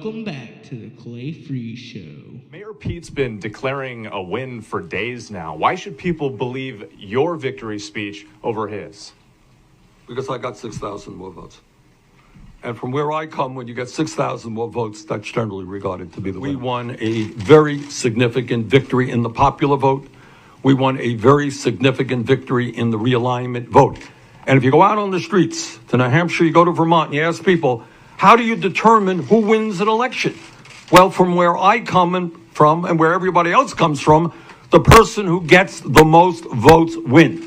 Welcome back to the Clay Free Show. Mayor Pete's been declaring a win for days now. Why should people believe your victory speech over his? Because I got 6,000 more votes. And from where I come, when you get 6,000 more votes, that's generally regarded to be the win. We won a very significant victory in the popular vote. We won a very significant victory in the realignment vote. And if you go out on the streets to New Hampshire, you go to Vermont, and you ask people, how do you determine who wins an election? Well, from where I come from and where everybody else comes from, the person who gets the most votes wins.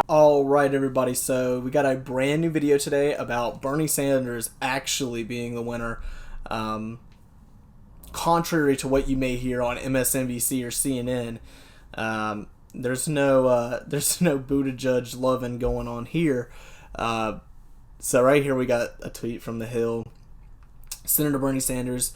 All right, everybody, so we got a brand new video today about Bernie Sanders actually being the winner. Contrary to what you may hear on MSNBC or CNN, there's no Buttigieg loving going on here. So right here we got a tweet from The Hill. Senator Bernie Sanders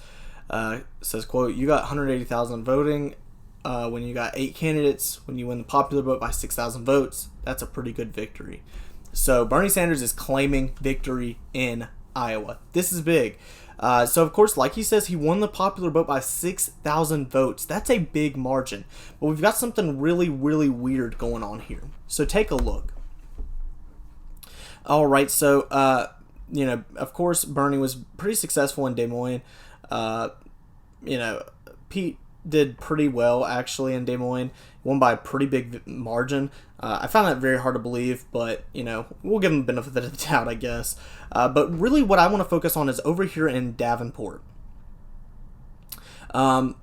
says, quote, "You got 180,000 voting when you got 8 candidates. When you win the popular vote by 6,000 votes, that's a pretty good victory." So Bernie Sanders is claiming victory in Iowa. This is big. So, of course, like he says, he won the popular vote by 6,000 votes. That's a big margin. But we've got something really, really weird going on here. So take a look. All right, so, of course, Bernie was pretty successful in Des Moines. Pete did pretty well, actually, in Des Moines. Won by a pretty big margin. I found that very hard to believe, but, we'll give him the benefit of the doubt, I guess. But really what I want to focus on is over here in Davenport. And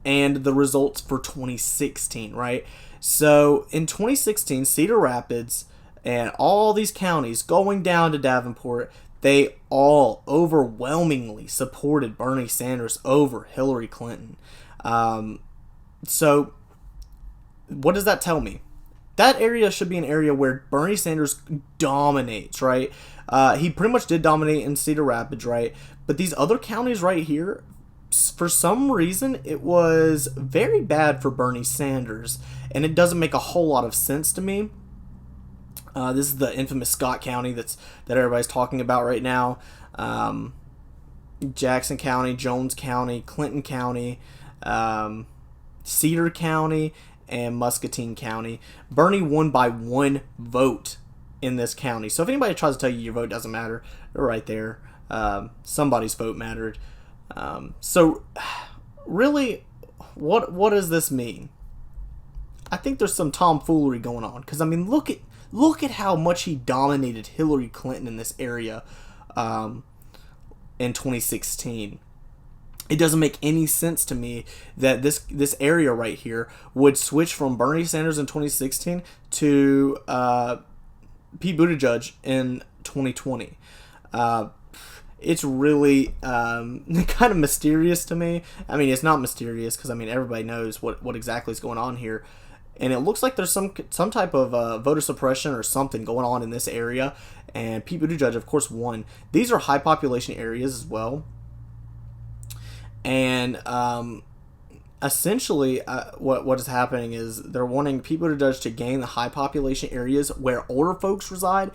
the results for 2016, right? So, in 2016, Cedar Rapids and all these counties going down to Davenport, they all overwhelmingly supported Bernie Sanders over Hillary Clinton. So, what does that tell me? That area should be an area where Bernie Sanders dominates, right? He pretty much did dominate in Cedar Rapids, right? But these other counties right here, for some reason, it was very bad for Bernie Sanders. And it doesn't make a whole lot of sense to me. This is the infamous Scott County that everybody's talking about right now. Jackson County, Jones County, Clinton County, Cedar County, and Muscatine County. Bernie won by 1 vote in this county. So if anybody tries to tell you your vote doesn't matter, they're right there. Somebody's vote mattered. So really, what does this mean? I think there's some tomfoolery going on. Because, look at how much he dominated Hillary Clinton in this area in 2016. It doesn't make any sense to me that this area right here would switch from Bernie Sanders in 2016 to Pete Buttigieg in 2020. It's really kind of mysterious to me. It's not mysterious because everybody knows what exactly is going on here, and it looks like there's some type of voter suppression or something going on in this area. And Pete Buttigieg, of course, won. These are high population areas as well. And essentially, what is happening is they're wanting Pete Buttigieg to gain the high population areas where older folks reside,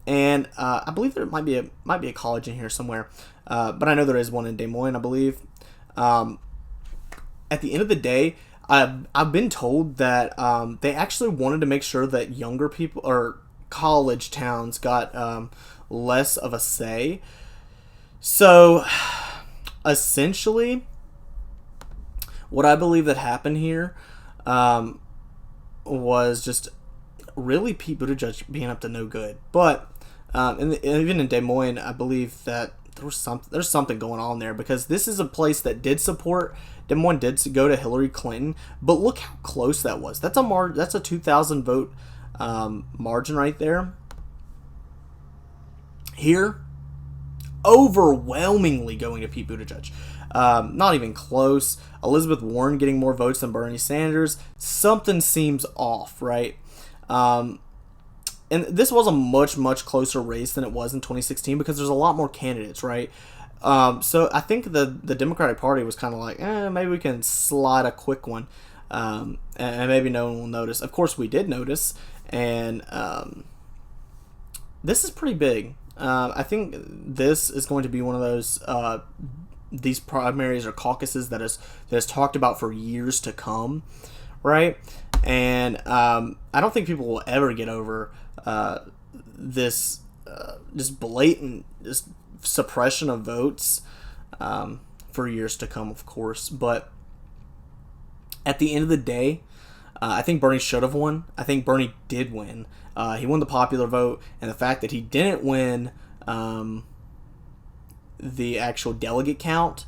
and I believe there might be a college in here somewhere, but I know there is one in Des Moines, I believe. At the end of the day, I've been told that they actually wanted to make sure that younger people or college towns got less of a say. So essentially, what I believe that happened here was just really Pete Buttigieg being up to no good. But even in Des Moines, I believe that there's something going on there, because this is a place that did support Des Moines, did go to Hillary Clinton. But look how close that was. That's a 2,000 vote margin right there. Here, overwhelmingly going to Pete Buttigieg. Not even close. Elizabeth Warren getting more votes than Bernie Sanders. Something seems off, right? And this was a much, much closer race than it was in 2016 because there's a lot more candidates, right? So I think the Democratic Party was kind of like, maybe we can slide a quick one, and maybe no one will notice. Of course, we did notice, and this is pretty big. I think this is going to be one of those these primaries or caucuses that is talked about for years to come, right? And I don't think people will ever get over this just blatant just suppression of votes for years to come, of course. But at the end of the day, I think Bernie should have won. I think Bernie did win. He won the popular vote, and the fact that he didn't win the actual delegate count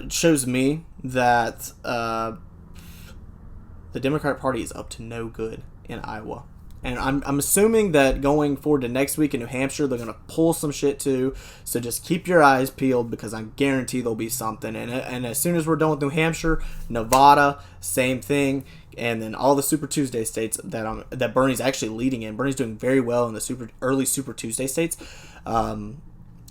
shows me that the Democratic Party is up to no good in Iowa. And I'm assuming that going forward to next week in New Hampshire, they're going to pull some shit too. So just keep your eyes peeled, because I guarantee there'll be something. And as soon as we're done with New Hampshire, Nevada, same thing. And then all the Super Tuesday states that Bernie's actually leading in. Bernie's doing very well in the early Super Tuesday states.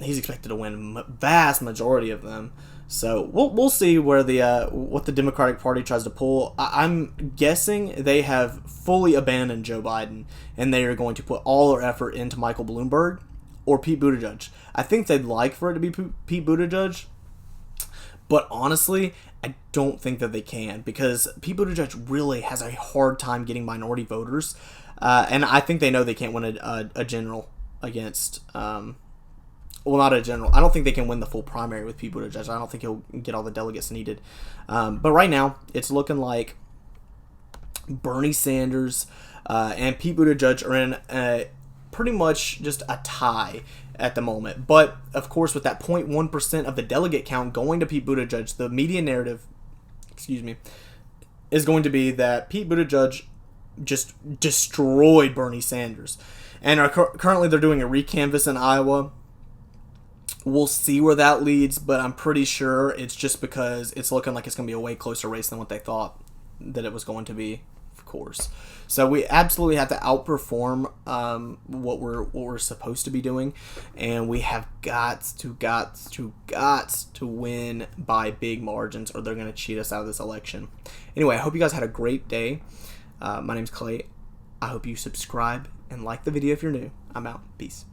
He's expected to win vast majority of them. So we'll see where what the Democratic Party tries to pull. I'm guessing they have fully abandoned Joe Biden, and they are going to put all their effort into Michael Bloomberg or Pete Buttigieg. I think they'd like for it to be Pete Buttigieg, but honestly, I don't think that they can, because Pete Buttigieg really has a hard time getting minority voters, and I think they know they can't win a general against. Well, not a general. I don't think they can win the full primary with Pete Buttigieg. I don't think he'll get all the delegates needed. But right now, it's looking like Bernie Sanders and Pete Buttigieg are in pretty much just a tie at the moment. But, of course, with that 0.1% of the delegate count going to Pete Buttigieg, the media narrative, is going to be that Pete Buttigieg just destroyed Bernie Sanders. And currently they're doing a recanvass in Iowa. We'll see where that leads, but I'm pretty sure it's just because it's looking like it's going to be a way closer race than what they thought that it was going to be, of course. So we absolutely have to outperform what we're supposed to be doing, and we have got to win by big margins, or they're going to cheat us out of this election. Anyway, I hope you guys had a great day. My name's Clay. I hope you subscribe and like the video if you're new. I'm out. Peace.